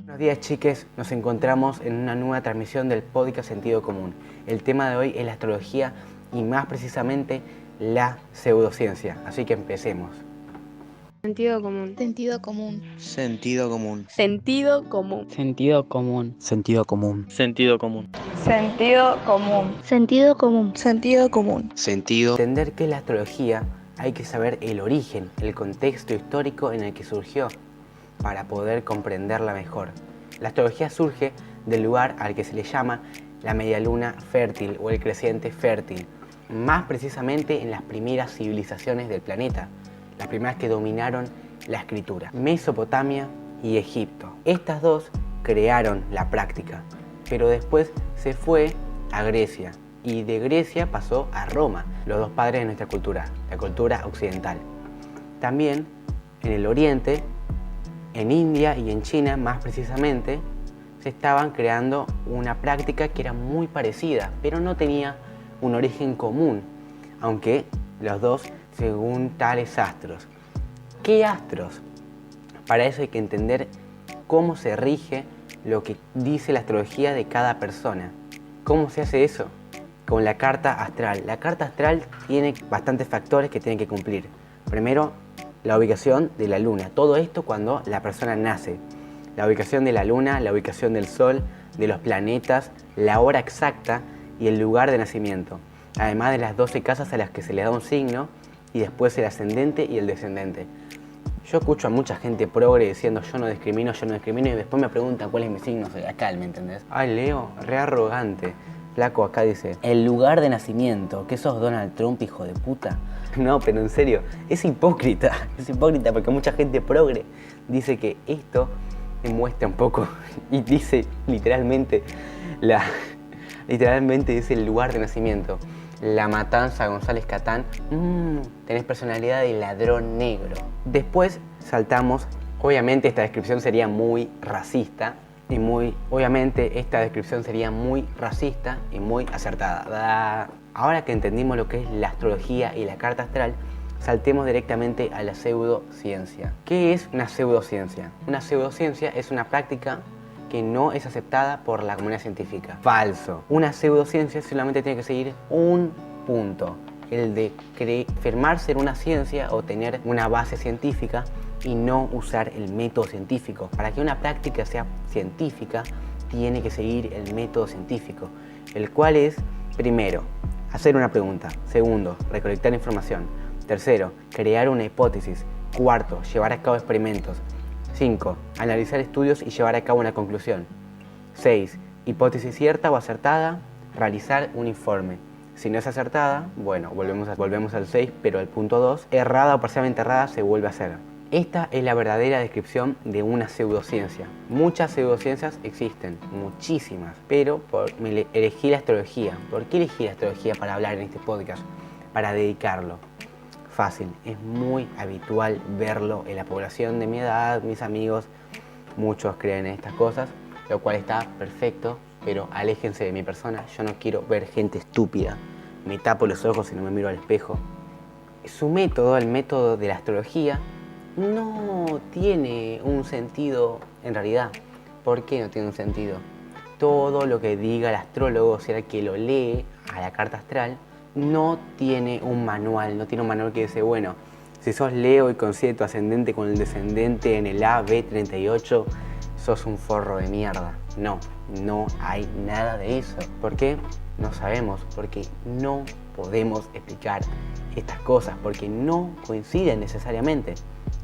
Buenos días, chiques, nos encontramos en una nueva transmisión del podcast Sentido Común. El tema de hoy es la astrología y más precisamente la pseudociencia, así que empecemos. Sentido común. Sentido común. Sentido común. Sentido común. Sentido común. Sentido común. Sentido común. Sentido común. Sentido común. Sentido común. Sentido. Entender qué es la astrología, hay que saber el origen, el contexto histórico en el que surgió, para poder comprenderla mejor. La astrología surge del lugar al que se le llama la media luna fértil o el creciente fértil, más precisamente en las primeras civilizaciones del planeta, las primeras que dominaron la escritura, Mesopotamia y Egipto. Estas dos crearon la práctica, pero después se fue a Grecia y de Grecia pasó a Roma, los dos padres de nuestra cultura, la cultura occidental. También en el oriente, en India y en China más precisamente, se estaban creando una práctica que era muy parecida, pero no tenía un origen común, aunque los dos según tales astros. ¿Qué astros? Para eso hay que entender cómo se rige lo que dice la astrología de cada persona. ¿Cómo se hace eso? Con la carta astral. La carta astral tiene bastantes factores que tienen que cumplir. Primero, la ubicación de la luna. Todo esto cuando la persona nace. La ubicación de la luna, la ubicación del sol, de los planetas, la hora exacta y el lugar de nacimiento. Además de las 12 casas a las que se le da un signo y después el ascendente y el descendente. Yo escucho a mucha gente progre diciendo yo no discrimino y después me preguntan cuál es mi signo zodiacal, ¿me entendés? Ay, Leo, re arrogante. Flaco, acá dice, el lugar de nacimiento, ¿qué sos Donald Trump, hijo de puta? No, pero en serio, es hipócrita porque mucha gente progre dice que esto demuestra un poco y dice literalmente es el lugar de nacimiento. La Matanza, González Catán, tenés personalidad de ladrón negro. Después saltamos, obviamente esta descripción sería muy racista y muy acertada. Ahora que entendimos lo que es la astrología y la carta astral, saltemos directamente a la pseudociencia. ¿Qué es una pseudociencia? Una pseudociencia es una práctica que no es aceptada por la comunidad científica. Falso. Una pseudociencia solamente tiene que seguir un punto, el de afirmar ser una ciencia o tener una base científica y no usar el método científico. Para que una práctica sea científica, tiene que seguir el método científico, el cual es, primero, hacer una pregunta. Segundo, recolectar información. Tercero, crear una hipótesis. Cuarto, llevar a cabo experimentos. 5. Analizar estudios y llevar a cabo una conclusión. 6. Hipótesis cierta o acertada, realizar un informe. Si no es acertada, bueno, volvemos al 6, pero al punto 2, errada o parcialmente errada, se vuelve a hacer. Esta es la verdadera descripción de una pseudociencia. Muchas pseudociencias existen, muchísimas, pero elegí la astrología. ¿Por qué elegí la astrología para hablar en este podcast? Para dedicarlo. Fácil, es muy habitual verlo en la población de mi edad, mis amigos, muchos creen en estas cosas, lo cual está perfecto, pero aléjense de mi persona, yo no quiero ver gente estúpida, me tapo los ojos y no me miro al espejo. Su método, el método de la astrología, no tiene un sentido en realidad. ¿Por qué no tiene un sentido? Todo lo que diga el astrólogo, o sea, el que lo lee a la carta astral, no tiene un manual que dice, bueno, si sos Leo y coincide tu ascendente con el descendente en el AB38, sos un forro de mierda. No hay nada de eso. ¿Por qué? No sabemos, porque no podemos explicar estas cosas, porque no coinciden necesariamente.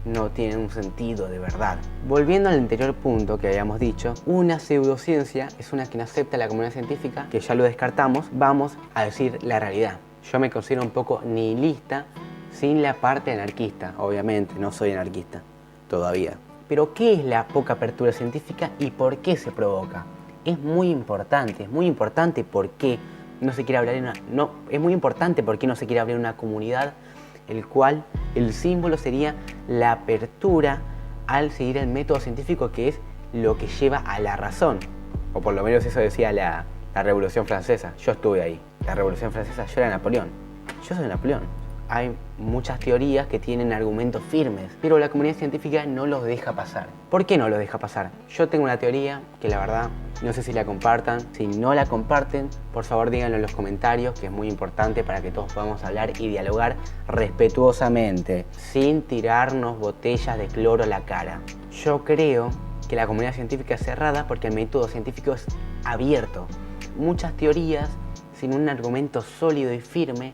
No tienen un sentido de verdad. Volviendo al anterior punto que habíamos dicho, una pseudociencia es una que no acepta la comunidad científica, que ya lo descartamos, vamos a decir la realidad. Yo me considero un poco nihilista sin la parte anarquista, obviamente, no soy anarquista todavía. Pero ¿qué es la poca apertura científica y por qué se provoca? Es muy importante por qué no se quiere hablar es muy importante por qué no se quiere abrir una comunidad, el cual el símbolo sería la apertura al seguir el método científico, que es lo que lleva a la razón. O por lo menos eso decía la Revolución Francesa. Yo estuve ahí. La Revolución Francesa, yo era Napoleón. Yo soy Napoleón. hay muchas teorías que tienen argumentos firmes, pero la comunidad científica no los deja pasar. ¿Por qué no los deja pasar? Yo tengo una teoría que la verdad no sé si la compartan. Si no la comparten, por favor díganlo en los comentarios, que es muy importante para que todos podamos hablar y dialogar respetuosamente, sin tirarnos botellas de cloro a la cara. Yo creo que la comunidad científica es cerrada porque el método científico es abierto. Muchas teorías sin un argumento sólido y firme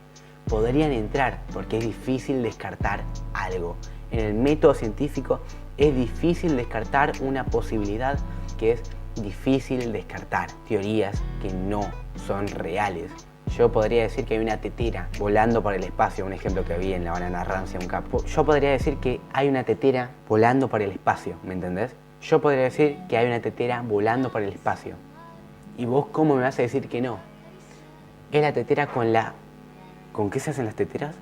podrían entrar porque es difícil descartar algo. En el método científico es difícil descartar una posibilidad que es difícil descartar. Teorías que no son reales. Yo podría decir que hay una tetera volando por el espacio, un ejemplo que vi en la banana rancia, un capo. Yo podría decir que hay una tetera volando por el espacio, ¿me entendés? Yo podría decir que hay una tetera volando por el espacio. ¿Y vos cómo me vas a decir que no? Es la tetera con la... ¿Con qué se hacen las teteras?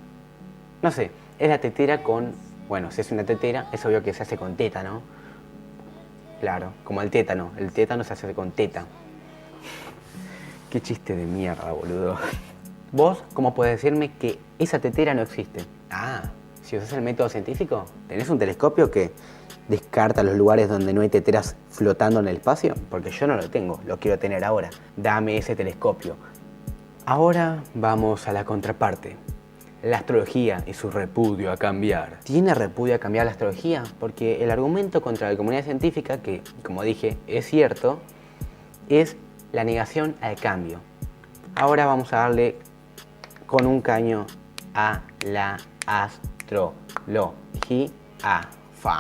No sé, es la tetera con... Bueno, si es una tetera, es obvio que se hace con teta, ¿no? Claro, como el tétano se hace con teta. Qué chiste de mierda, boludo. ¿Vos cómo podés decirme que esa tetera no existe? Ah, si usás el método científico, ¿tenés un telescopio que descarta los lugares donde no hay teteras flotando en el espacio? Porque yo no lo tengo, lo quiero tener ahora. Dame ese telescopio. Ahora vamos a la contraparte. La astrología y su repudio a cambiar. ¿Tiene repudio a cambiar la astrología? Porque el argumento contra la comunidad científica, que como dije es cierto, es la negación al cambio. Ahora vamos a darle con un caño a la astrología.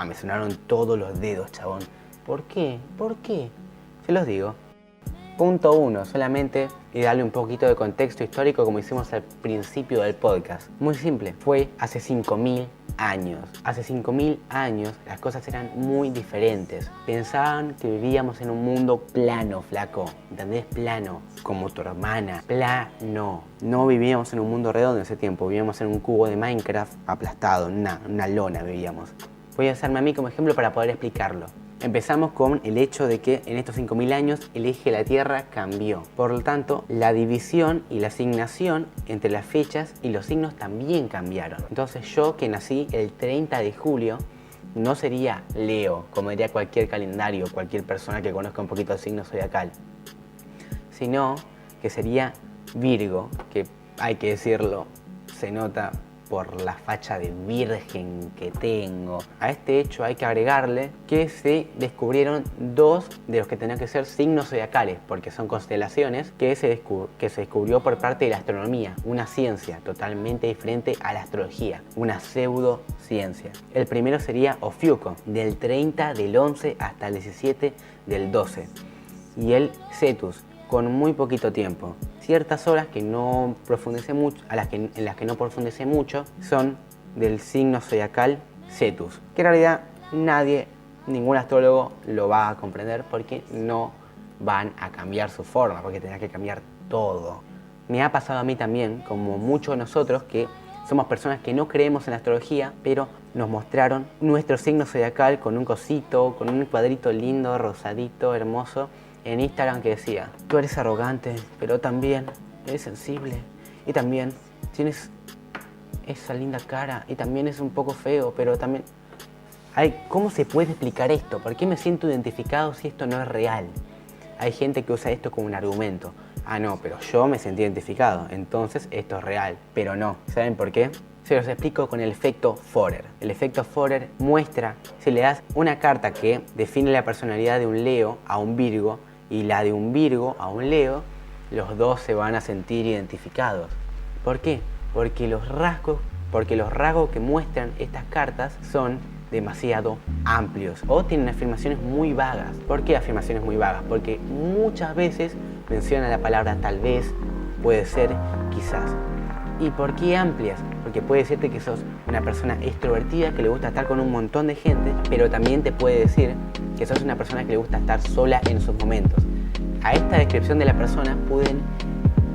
Me sonaron todos los dedos, chabón. ¿Por qué? ¿Por qué? Se los digo. Punto 1, solamente y darle un poquito de contexto histórico como hicimos al principio del podcast. Muy simple, fue hace 5.000 años. Hace 5.000 años las cosas eran muy diferentes. Pensaban que vivíamos en un mundo plano, flaco. ¿Entendés? Plano. Como tu hermana. Plano. No vivíamos en un mundo redondo en ese tiempo. Vivíamos en un cubo de Minecraft aplastado, en una lona vivíamos. Voy a usarme a mí como ejemplo para poder explicarlo. Empezamos con el hecho de que en estos 5.000 años el eje de la Tierra cambió. Por lo tanto, la división y la asignación entre las fechas y los signos también cambiaron. Entonces yo, que nací el 30 de julio, no sería Leo, como diría cualquier calendario, cualquier persona que conozca un poquito el signo zodiacal, sino que sería Virgo, que hay que decirlo, se nota por la facha de virgen que tengo. A este hecho hay que agregarle que se descubrieron dos de los que tenían que ser signos zodiacales, porque son constelaciones que se descubrió por parte de la astronomía, una ciencia totalmente diferente a la astrología, una pseudociencia. El primero sería Ofiuco, del 30 del 11 hasta el 17 del 12, y el Cetus, con muy poquito tiempo. Ciertas horas que no profundice mucho, en las que no profundice mucho, son del signo zodiacal Cetus, que en realidad ningún astrólogo lo va a comprender porque no van a cambiar su forma, porque tendrá que cambiar todo. Me ha pasado a mí también, como muchos de nosotros, que somos personas que no creemos en la astrología, pero nos mostraron nuestro signo zodiacal con un cosito, con un cuadrito lindo, rosadito, hermoso, en Instagram que decía: tú eres arrogante, pero también eres sensible, y también tienes esa linda cara, y también es un poco feo, pero también... ¿Cómo se puede explicar esto? ¿Por qué me siento identificado si esto no es real? Hay gente que usa esto como un argumento. Ah, no, pero yo me sentí identificado, entonces esto es real. Pero no. ¿Saben por qué? Se los explico con el efecto Forer. El efecto Forer muestra, si le das una carta que define la personalidad de un Leo a un Virgo, y la de un Virgo a un Leo, los dos se van a sentir identificados. ¿Por qué? Porque los rasgos que muestran estas cartas son demasiado amplios o tienen afirmaciones muy vagas. ¿Por qué afirmaciones muy vagas? Porque muchas veces menciona la palabra tal vez, puede ser, quizás. ¿Y por qué amplias? Porque puede decirte que sos una persona extrovertida que le gusta estar con un montón de gente, pero también te puede decir que sos una persona que le gusta estar sola en sus momentos. A esta descripción de la persona pueden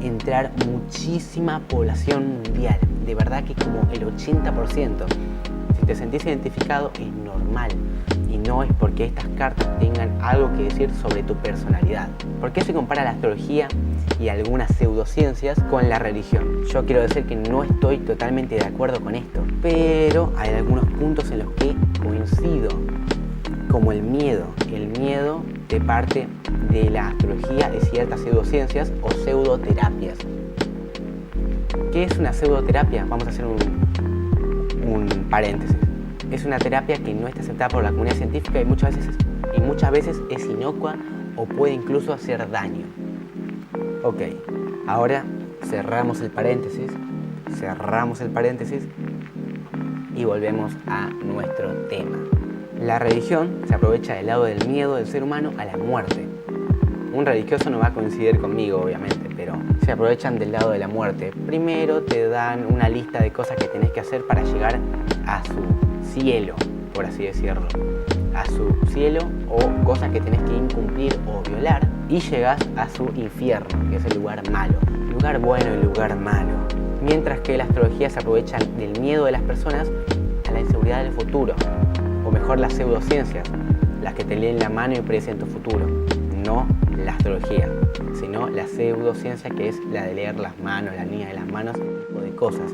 entrar muchísima población mundial, de verdad que como el 80%. Si te sentís identificado es normal y no es porque estas cartas tengan algo que decir sobre tu personalidad. ¿Por qué se compara la astrología y algunas pseudociencias con la religión? Yo quiero decir que no estoy totalmente de acuerdo con esto, pero hay algunos puntos en los que coincido, como el miedo. El miedo de parte de la astrología y ciertas pseudociencias o pseudoterapias. ¿Qué es una pseudoterapia? Vamos a hacer un paréntesis. Es una terapia que no está aceptada por la comunidad científica y muchas veces es inocua o puede incluso hacer daño. Ok, ahora cerramos el paréntesis y volvemos a nuestro tema. La religión se aprovecha del lado del miedo del ser humano a la muerte. Un religioso no va a coincidir conmigo, obviamente, pero se aprovechan del lado de la muerte. Primero te dan una lista de cosas que tenés que hacer para llegar a su cielo, por así decirlo. A su cielo, o cosas que tenés que incumplir o violar, y llegás a su infierno, que es el lugar malo. Lugar bueno y lugar malo. Mientras que la astrología se aprovecha del miedo de las personas a la inseguridad del futuro. O mejor, las pseudociencias, las que te leen la mano y predicen tu futuro. No la astrología, sino la pseudociencia, que es la de leer las manos, la línea de las manos, o de cosas.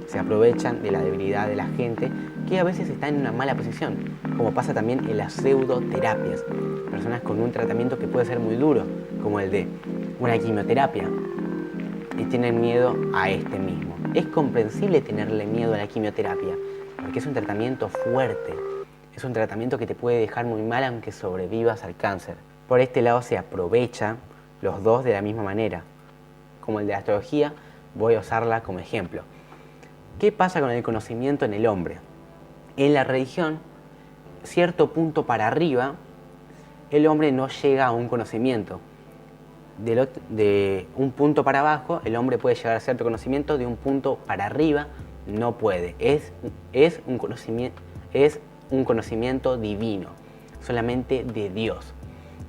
Se aprovechan de la debilidad de la gente que a veces está en una mala posición, como pasa también en las pseudoterapias. Personas con un tratamiento que puede ser muy duro, como el de una quimioterapia, y tienen miedo a este mismo. Es comprensible tenerle miedo a la quimioterapia, porque es un tratamiento fuerte, es un tratamiento que te puede dejar muy mal aunque sobrevivas al cáncer. Por este lado se aprovecha los dos de la misma manera. Como el de la astrología, voy a usarla como ejemplo. ¿Qué pasa con el conocimiento en el hombre? En la religión, cierto punto para arriba, el hombre no llega a un conocimiento. De un punto para abajo, el hombre puede llegar a cierto conocimiento, de un punto para arriba no puede. Es un conocimiento divino, solamente de Dios.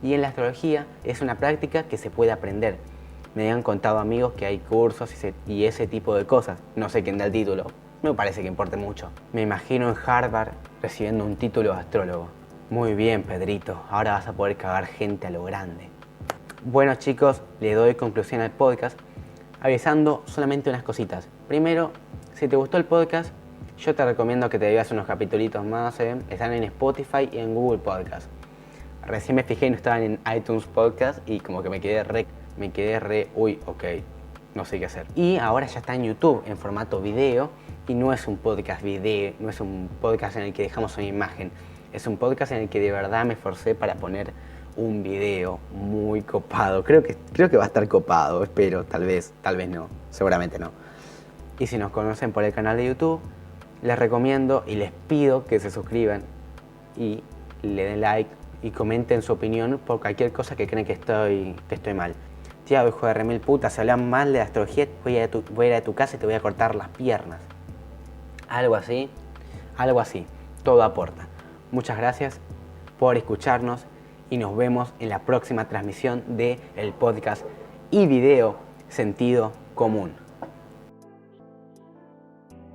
Y en la astrología es una práctica que se puede aprender. Me han contado amigos que hay cursos y ese tipo de cosas. No sé quién da el título, no me parece que importe mucho. Me imagino en Harvard recibiendo un título de astrólogo. Muy bien, Pedrito, ahora vas a poder cagar gente a lo grande. Bueno, chicos, le doy conclusión al podcast avisando solamente unas cositas. Primero, si te gustó el podcast, yo te recomiendo que te veas unos capitulitos más. Están en Spotify y en Google Podcast. Recién me fijé y no estaban en iTunes Podcast y como que me quedé re, uy, ok, no sé qué hacer. Y ahora ya está en YouTube en formato video y no es un podcast video, no es un podcast en el que dejamos una imagen. Es un podcast en el que de verdad me esforcé para poner un video muy copado. Creo que va a estar copado, espero, tal vez no, seguramente no. Y si nos conocen por el canal de YouTube, les recomiendo y les pido que se suscriban y le den like y comenten su opinión por cualquier cosa que creen que estoy mal. Tío, hijo de remil puta, si hablan mal de astrología, voy a ir a tu casa y te voy a cortar las piernas. Algo así, todo aporta. Muchas gracias por escucharnos y nos vemos en la próxima transmisión del podcast y video Sentido Común.